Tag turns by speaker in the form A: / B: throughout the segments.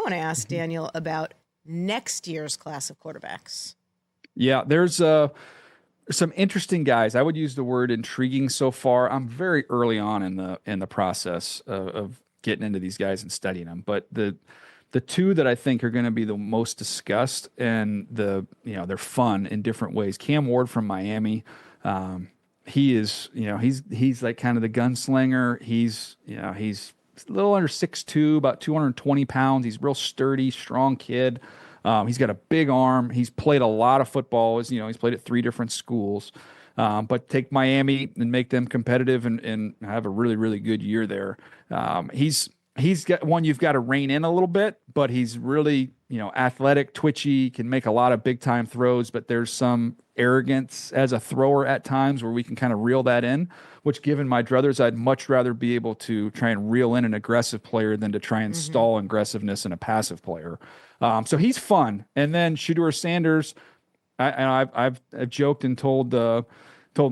A: want to ask Daniel about next year's class of quarterbacks.
B: Yeah, there's some interesting guys. I would use the word intriguing so far. I'm very early on in the process of getting into these guys and studying them. But the two that I think are going to be the most discussed and they're fun in different ways. Cam Ward from Miami. He is, he's like kind of the gunslinger. He's a little under 6'2", about 220 pounds. He's real sturdy, strong kid. He's got a big arm. He's played a lot of football. He's played at 3 different schools. But take Miami and make them competitive and have a really, really good year there. He's got one you've got to rein in a little bit, but he's really, athletic, twitchy, can make a lot of big time throws, but there's some arrogance as a thrower at times where we can kind of reel that in, which given my druthers, I'd much rather be able to try and reel in an aggressive player than to try and stall aggressiveness in a passive player. So he's fun. And then Shedeur Sanders, I've joked and told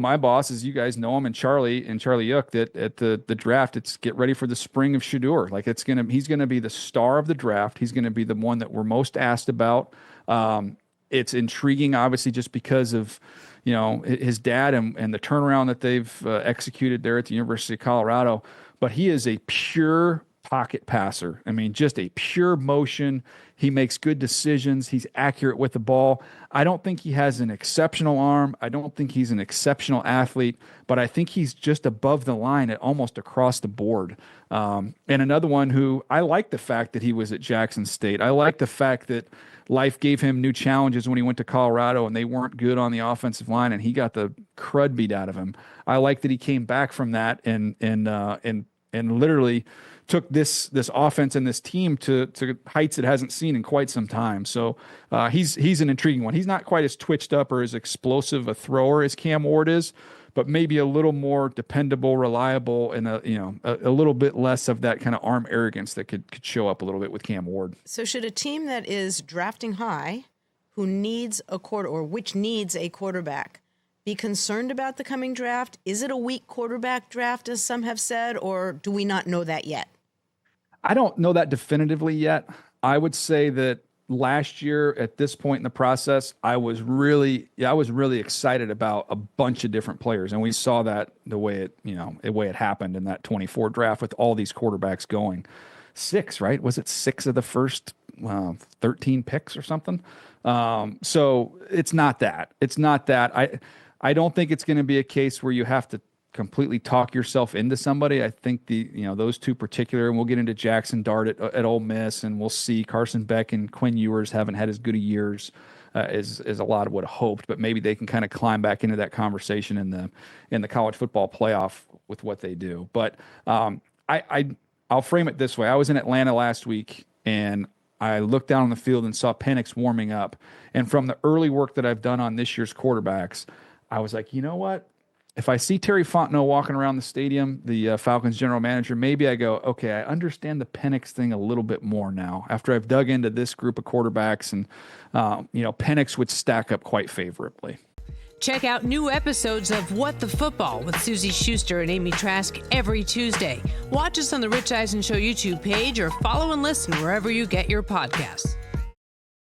B: my bosses, you guys know him, and Charlie Yook, that at the draft, it's get ready for the spring of Shedeur. Like he's gonna be the star of the draft. He's gonna be the one that we're most asked about. It's intriguing, obviously, just because of his dad and the turnaround that they've executed there at the University of Colorado. But he is a pure pocket passer. I mean, just a pure motion. He makes good decisions. He's accurate with the ball. I don't think he has an exceptional arm. I don't think he's an exceptional athlete, but I think he's just above the line at almost across the board. And another one who I like the fact that he was at Jackson State. I like the fact that life gave him new challenges when he went to Colorado and they weren't good on the offensive line and he got the crud beat out of him. I like that he came back from that and literally took this offense and this team to heights it hasn't seen in quite some time. So he's an intriguing one. He's not quite as twitched up or as explosive a thrower as Cam Ward is, but maybe a little more dependable, reliable, and a little bit less of that kind of arm arrogance that could show up a little bit with Cam Ward.
A: So should a team that is drafting high, who needs which needs a quarterback, be concerned about the coming draft? Is it a weak quarterback draft, as some have said, or do we not know that yet?
B: I don't know that definitively yet. I would say that last year at this point in the process, I was really excited about a bunch of different players. And we saw that the way it happened in that 24 draft with all these quarterbacks going 6, right? Was it 6 of the first 13 picks or something? So it's not that. I don't think it's going to be a case where you have to completely talk yourself into somebody. I think those two particular, and we'll get into Jackson Dart at Ole Miss, and we'll see Carson Beck and Quinn Ewers haven't had as good a years as a lot would have hoped, but maybe they can kind of climb back into that conversation in the college football playoff with what they do. But I'll frame it this way. I was in Atlanta last week and I looked down on the field and saw Penix warming up. And from the early work that I've done on this year's quarterbacks, I was like, you know what? If I see Terry Fontenot walking around the stadium, the Falcons general manager, maybe I go, okay, I understand the Penix thing a little bit more now after I've dug into this group of quarterbacks, and Penix would stack up quite favorably.
C: Check out new episodes of What the Football with Suzy Shuster and Amy Trask every Tuesday. Watch us on the Rich Eisen Show YouTube page or follow and listen wherever you get your podcasts.